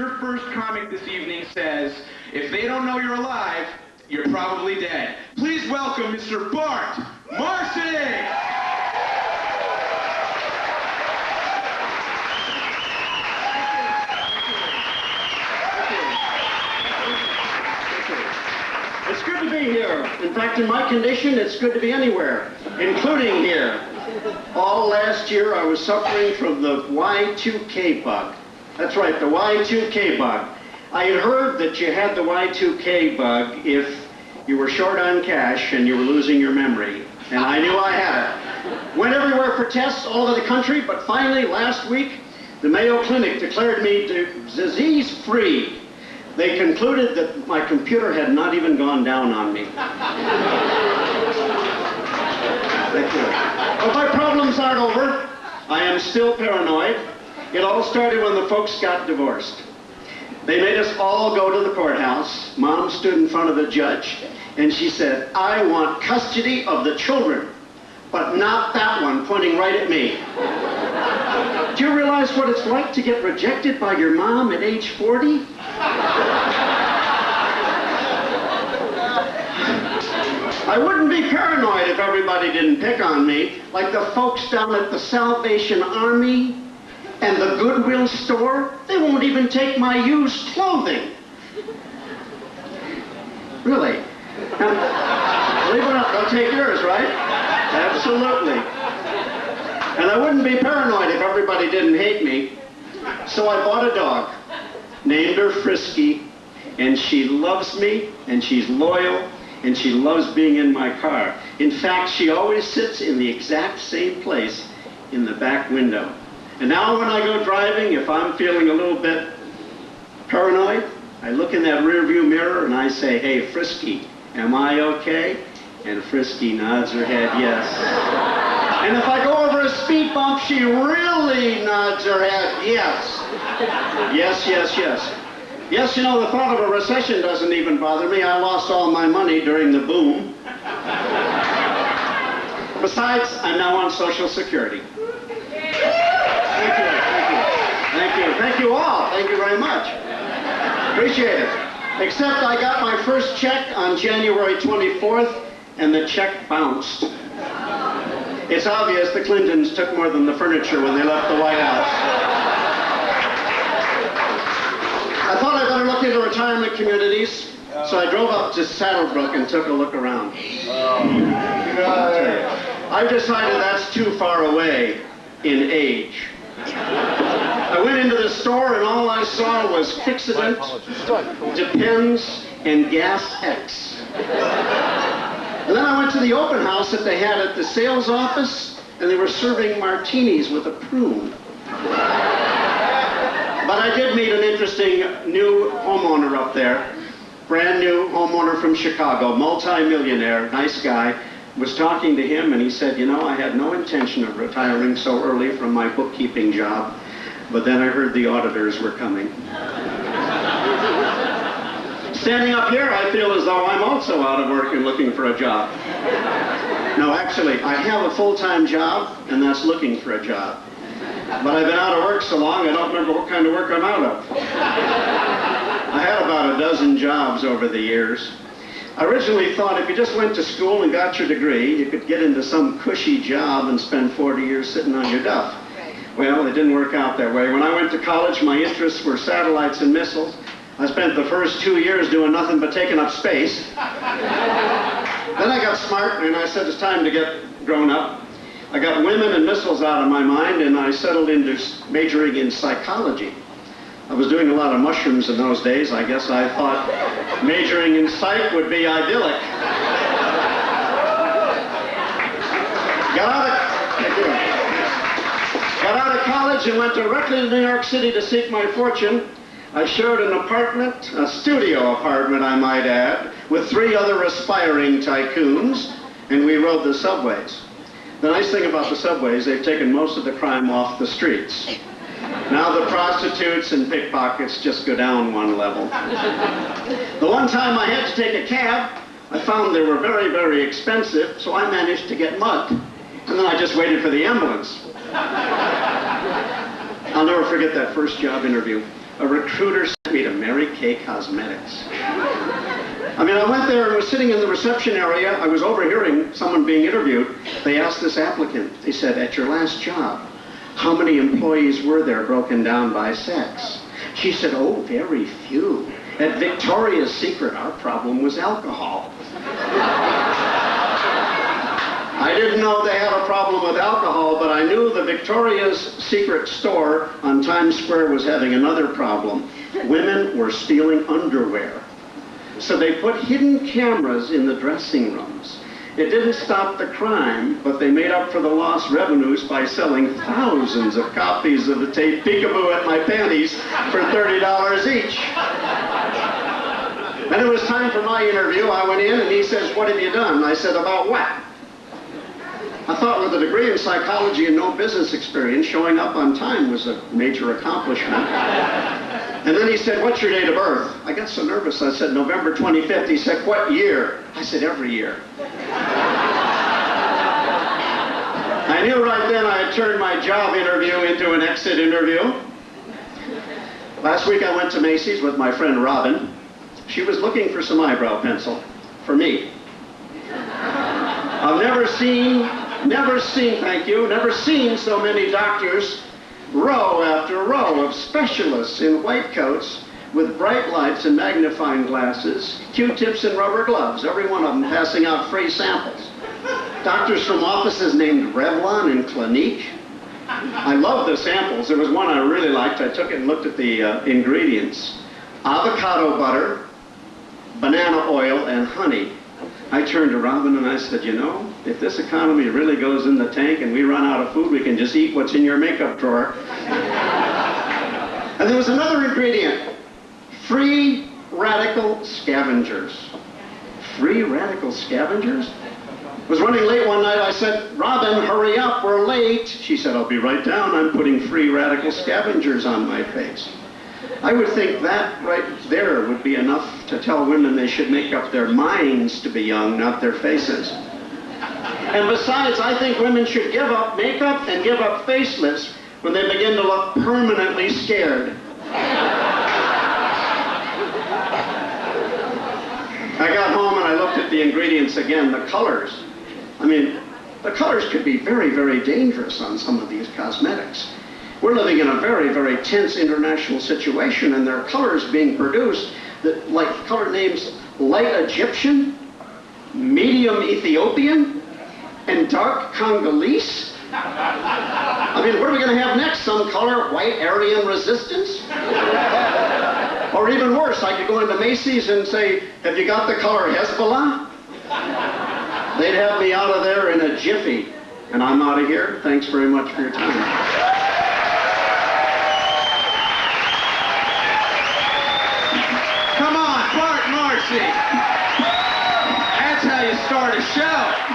your first comic this evening says, if they don't know you're alive, you're probably dead. Please welcome Mr. Bart Marcy! It's good to be here. In fact, in my condition, it's good to be anywhere, including here. All last year, I was suffering from the Y2K bug. That's right, the Y2K bug. I had heard that you had the Y2K bug if you were short on cash and you were losing your memory. And I knew I had it. Went everywhere for tests all over the country, but finally, last week, the Mayo Clinic declared me disease-free. They concluded that my computer had not even gone down on me. But my problems aren't over. I am still paranoid. It all started when the folks got divorced. They made us all go to the courthouse. Mom stood in front of the judge, and she said, I want custody of the children, but not that one, pointing right at me. Do you realize what it's like to get rejected by your mom at age 40? I wouldn't be paranoid if everybody didn't pick on me, like the folks down at the Salvation Army and the Goodwill store. They won't even take my used clothing. Really? Believe it or not, they'll take yours, right? Absolutely. And I wouldn't be paranoid if everybody didn't hate me. So I bought a dog, named her Frisky, and she loves me, and she's loyal, and she loves being in my car. In fact, she always sits in the exact same place in the back window. And now when I go driving, if I'm feeling a little bit paranoid, I look in that rearview mirror and I say, hey, Frisky, am I okay? And Frisky nods her head yes. And if I go over a speed bump, she really nods her head yes. Yes, yes, yes. Yes, you know, the thought of a recession doesn't even bother me. I lost all my money during the boom. Besides, I'm now on Social Security. Thank you, thank you, thank you, thank you all. Thank you very much. Appreciate it. Except I got my first check on January 24th, and the check bounced. It's obvious the Clintons took more than the furniture when they left the White House. I thought I'd better look into retirement communities, so I drove up to Saddlebrook and took a look around. I've decided that's too far away in age. I went into the store and all I saw was Fixodent, Depends, and Gas X. And then I went to the open house that they had at the sales office, and they were serving martinis with a prune. But I did meet an interesting new homeowner up there. Brand new homeowner from Chicago, multi-millionaire, nice guy. Was talking to him and he said, you know, I had no intention of retiring so early from my bookkeeping job, but then I heard the auditors were coming. Standing up here, I feel as though I'm also out of work and looking for a job. No, actually, I have a full-time job, and that's looking for a job. But I've been out of work so long, I don't remember what kind of work I'm out of. I had about a dozen jobs over the years. I originally thought if you just went to school and got your degree, you could get into some cushy job and spend 40 years sitting on your duff. Well, it didn't work out that way. When I went to college, my interests were satellites and missiles. I spent the first 2 years doing nothing but taking up space. Then I got smart and I said it's time to get grown up. I got women and missiles out of my mind and I settled into majoring in psychology. I was doing a lot of mushrooms in those days. I guess I thought majoring in psych would be idyllic. Got out of college and went directly to New York City to seek my fortune. I shared an apartment, a studio apartment I might add, with 3 other aspiring tycoons, and we rode the subways. The nice thing about the subways, they've taken most of the crime off the streets. Now the prostitutes and pickpockets just go down one level. The one time I had to take a cab, I found they were very, very expensive, so I managed to get mugged. And then I just waited for the ambulance. I'll never forget that first job interview. a recruiter sent me to Mary Kay Cosmetics. I mean, I went there and was sitting in the reception area. I was overhearing someone being interviewed. They asked this applicant, they said, at your last job, how many employees were there broken down by sex? She said, oh, very few. At Victoria's Secret, our problem was alcohol. I didn't know they had a problem with alcohol, but I knew the Victoria's Secret store on Times Square was having another problem. Women were stealing underwear. So they put hidden cameras in the dressing rooms. It didn't stop the crime, but they made up for the lost revenues by selling thousands of copies of the tape Peekaboo at My Panties for $30 each. And it was time for my interview. I went in and he says, what have you done? I said, about what? I thought with a degree in psychology and no business experience, showing up on time was a major accomplishment. And then he said, what's your date of birth? I got so nervous, I said, November 25th. He said, what year? I said, every year. I knew right then I had turned my job interview into an exit interview. Last week I went to Macy's with my friend Robin. She was looking for some eyebrow pencil for me. I've never seen so many doctors, row after row of specialists in white coats with bright lights and magnifying glasses, Q-tips and rubber gloves, every one of them passing out free samples. Doctors from offices named Revlon and Clinique. I love the samples. There was one I really liked. I took it and looked at the ingredients. Avocado butter, banana oil, and honey. I turned to Robin and I said, you know, if this economy really goes in the tank and we run out of food, we can just eat what's in your makeup drawer. And there was another ingredient, free radical scavengers. Free radical scavengers? I was running late one night. I said, Robin, hurry up, we're late. She said, I'll be right down. I'm putting free radical scavengers on my face. I would think that right there would be enough to tell women they should make up their minds to be young, not their faces. And besides, I think women should give up makeup and give up facelifts when they begin to look permanently scared. I got home and I looked at the ingredients again, the colors. I mean, the colors could be very, very dangerous on some of these cosmetics. We're living in a very, very tense international situation, and there are colors being produced that, like color names light Egyptian, medium Ethiopian, and dark Congolese. I mean, what are we going to have next? Some color, white Aryan resistance? Or even worse, I could go into Macy's and say, have you got the color Hezbollah? They'd have me out of there in a jiffy. And I'm out of here. Thanks very much for your time. Come on, Bart Marcy. That's how you start a show.